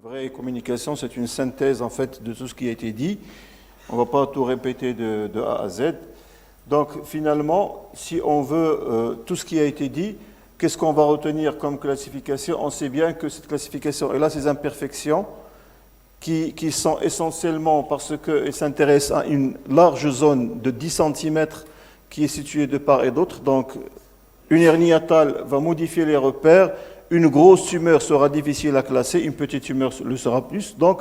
brève communication, c'est une synthèse en fait de tout ce qui a été dit. On ne va pas tout répéter de A à Z. Donc finalement, si on veut tout ce qui a été dit, qu'est-ce qu'on va retenir comme classification? On sait bien que cette classification est là, ces imperfections qui sont essentiellement parce qu'elles s'intéressent à une large zone de 10 cm qui est située de part et d'autre. Donc une hernie hiatale va modifier les repères. Une grosse tumeur sera difficile à classer, une petite tumeur le sera plus. Donc,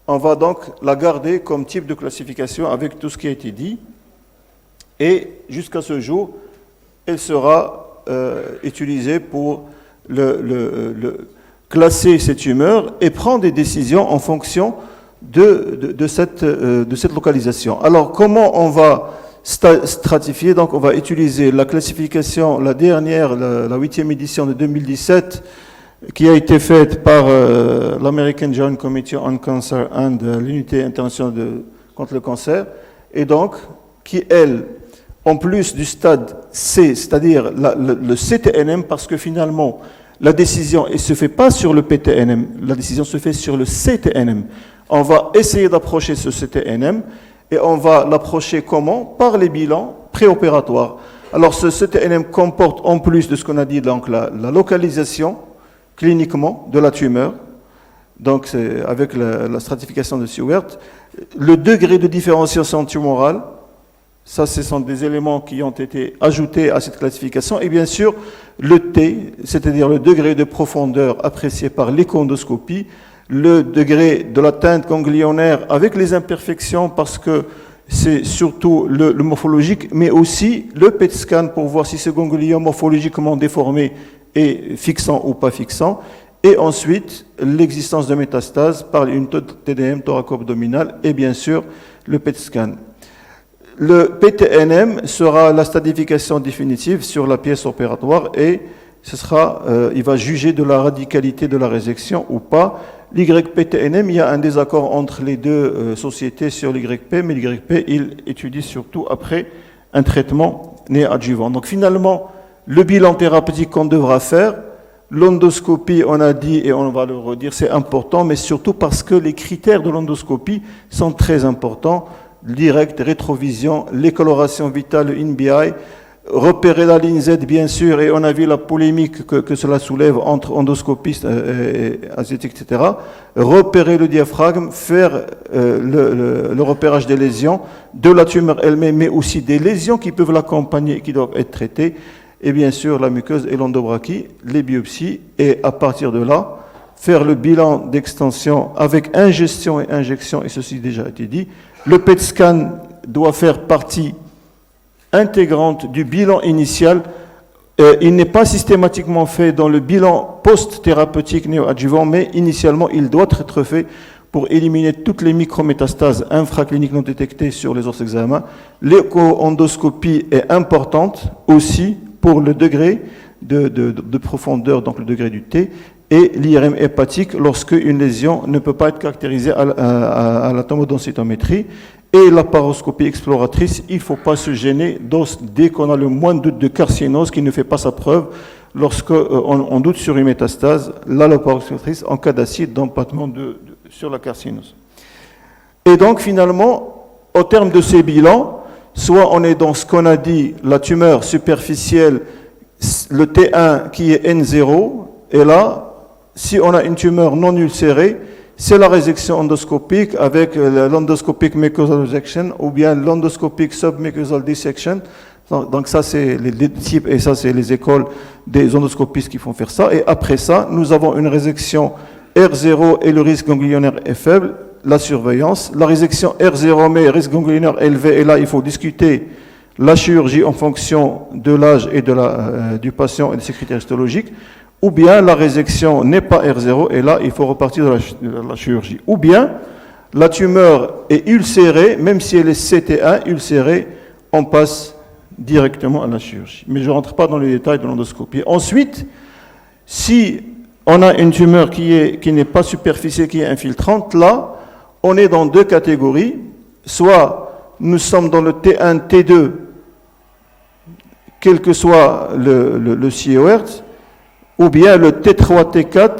on va donc la garder comme type de classification avec tout ce qui a été dit. Et jusqu'à ce jour, elle sera utilisée pour classer ces tumeurs et prendre des décisions en fonction de cette localisation. Alors, comment on va stratifier? Donc, on va utiliser la classification, la dernière, la 8e édition de 2017, qui a été faite par l'American Joint Committee on Cancer and l'Unité internationale contre le cancer, et donc, qui, elle, en plus du stade C, c'est-à-dire le CTNM, parce que finalement, la décision ne se fait pas sur le PTNM, la décision se fait sur le CTNM. On va essayer d'approcher ce CTNM, et on va l'approcher comment? Par les bilans préopératoires. Alors ce CTNM comporte en plus de ce qu'on a dit, donc la localisation cliniquement de la tumeur, donc c'est avec la stratification de Seward, le degré de différenciation tumorale, ça ce sont des éléments qui ont été ajoutés à cette classification, et bien sûr le T, c'est-à-dire le degré de profondeur apprécié par l'échoendoscopie, le degré de l'atteinte ganglionnaire avec les imperfections, parce que c'est surtout le morphologique, mais aussi le PET scan pour voir si ce ganglion morphologiquement déformé est fixant ou pas fixant, et ensuite l'existence de métastases par une TDM thoraco-abdominale et bien sûr le PET scan. Le PTNM sera la stadification définitive sur la pièce opératoire et ce sera, il va juger de la radicalité de la résection ou pas. L'YPTNM, il y a un désaccord entre les deux sociétés sur l'YP, mais l'YP, il étudie surtout après un traitement néoadjuvant. Donc finalement, le bilan thérapeutique qu'on devra faire, l'endoscopie, on a dit, et on va le redire, c'est important, mais surtout parce que les critères de l'endoscopie sont très importants. Direct, rétrovision, les colorations vitales, le NBI, repérer la ligne Z, bien sûr, et on a vu la polémique que cela soulève entre endoscopistes et asiatiques, etc. Repérer le diaphragme, faire le repérage des lésions, de la tumeur elle-même, mais aussi des lésions qui peuvent l'accompagner et qui doivent être traitées, et bien sûr la muqueuse et l'endobrachie, les biopsies, et à partir de là, faire le bilan d'extension avec ingestion et injection, et ceci déjà a été dit. Le PET scan doit faire partie intégrante du bilan initial. Il n'est pas systématiquement fait dans le bilan post-thérapeutique néoadjuvant, mais initialement, il doit être fait pour éliminer toutes les micrométastases infracliniques non détectées sur les os examens. L'écho-endoscopie est importante aussi pour le degré de profondeur, donc le degré du T, et l'IRM hépatique lorsque une lésion ne peut pas être caractérisée à la tomodensitométrie. Et la paroscopie exploratrice, il ne faut pas se gêner dès qu'on a le moindre doute de carcinose qui ne fait pas sa preuve. Lorsqu'on doute sur une métastase, là, la paroscopie en cas d'acide d'empattement sur la carcinose. Et donc, finalement, au terme de ces bilans, soit on est dans ce qu'on a dit, la tumeur superficielle, le T1 qui est N0, et là, si on a une tumeur non ulcérée, c'est la résection endoscopique avec l'endoscopic mucosal resection ou bien l'endoscopic submucosal dissection. Donc ça, c'est les types, et ça, c'est les écoles des endoscopistes qui font faire ça. Et après ça, nous avons une résection R0 et le risque ganglionnaire est faible, la surveillance. La résection R0 mais risque ganglionnaire élevé, et là, il faut discuter la chirurgie en fonction de l'âge et du patient et de ses critères histologiques. Ou bien la résection n'est pas R0 et là, il faut repartir de la chirurgie. Ou bien la tumeur est ulcérée, même si elle est CT1 ulcérée, on passe directement à la chirurgie. Mais je ne rentre pas dans les détails de l'endoscopie. Ensuite, si on a une tumeur qui n'est pas superficielle, qui est infiltrante, là, on est dans deux catégories. Soit nous sommes dans le T1, T2, quel que soit le COR, ou bien le T3, T4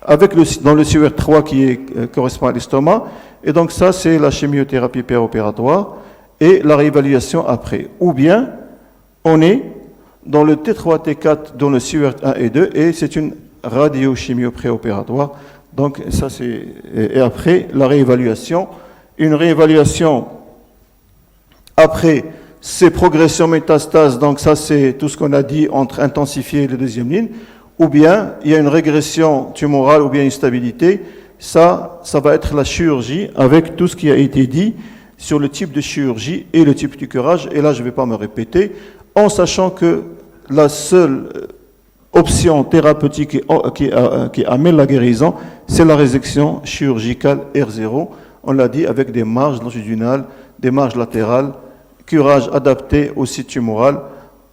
avec dans le CER 3 qui correspond à l'estomac. Et donc ça, c'est la chimiothérapie péropératoire et la réévaluation après. Ou bien, on est dans le T3, T4, dans le CER 1 et 2, et c'est une radiochimio préopératoire. Donc ça, c'est... Et après, la réévaluation. Une réévaluation après ces progressions métastases, donc ça, c'est tout ce qu'on a dit entre intensifier et la deuxième ligne. Ou bien, il y a une régression tumorale ou bien une stabilité. Ça va être la chirurgie avec tout ce qui a été dit sur le type de chirurgie et le type du curage. Et là, je ne vais pas me répéter, en sachant que la seule option thérapeutique qui amène la guérison, c'est la résection chirurgicale R0. On l'a dit, avec des marges longitudinales, des marges latérales, curage adapté au site tumoral,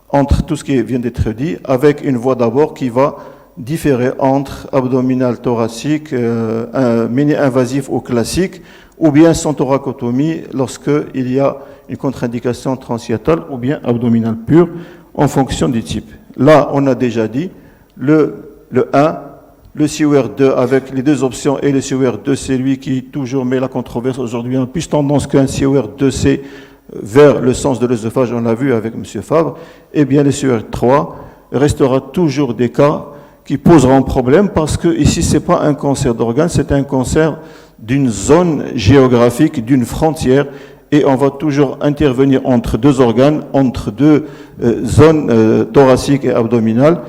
entre tout ce qui vient d'être dit, avec une voie d'abord qui va différer entre abdominal thoracique, mini-invasif ou classique, ou bien sans thoracotomie lorsqu'il y a une contre-indication transhiatale, ou bien abdominal pur, en fonction du type. Là, on a déjà dit, le 1, le CER2 avec les deux options, et le CER2, c'est lui qui toujours met la controverse aujourd'hui. On a plus tendance qu'un CER2C vers le sens de l'œsophage, on l'a vu avec M. Fabre. Eh bien, le CER3 restera toujours des cas qui poseront problème parce que ici, c'est pas un cancer d'organes, c'est un cancer d'une zone géographique, d'une frontière, et on va toujours intervenir entre deux organes, entre deux zones thoraciques et abdominales.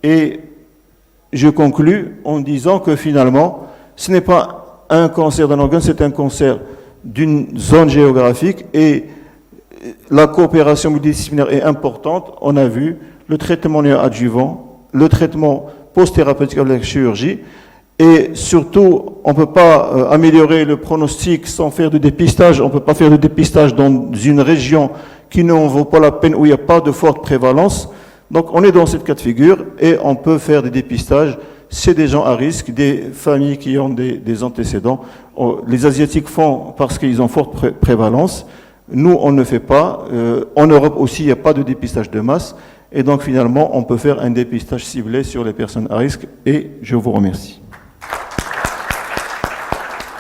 Et je conclus en disant que finalement, ce n'est pas un cancer d'un organe, c'est un cancer d'une zone géographique, et la coopération multidisciplinaire est importante. On a vu le traitement néoadjuvant, le traitement post-thérapeutique avec la chirurgie, et surtout, on ne peut pas améliorer le pronostic sans faire de dépistage. On ne peut pas faire de dépistage dans une région qui n'en vaut pas la peine, où il n'y a pas de forte prévalence. Donc on est dans cette cas de figure et on peut faire des dépistages. C'est des gens à risque, des familles qui ont des antécédents. Les Asiatiques font parce qu'ils ont forte prévalence. Nous, on ne fait pas. En Europe aussi, il n'y a pas de dépistage de masse. Et donc finalement, on peut faire un dépistage ciblé sur les personnes à risque. Et je vous remercie.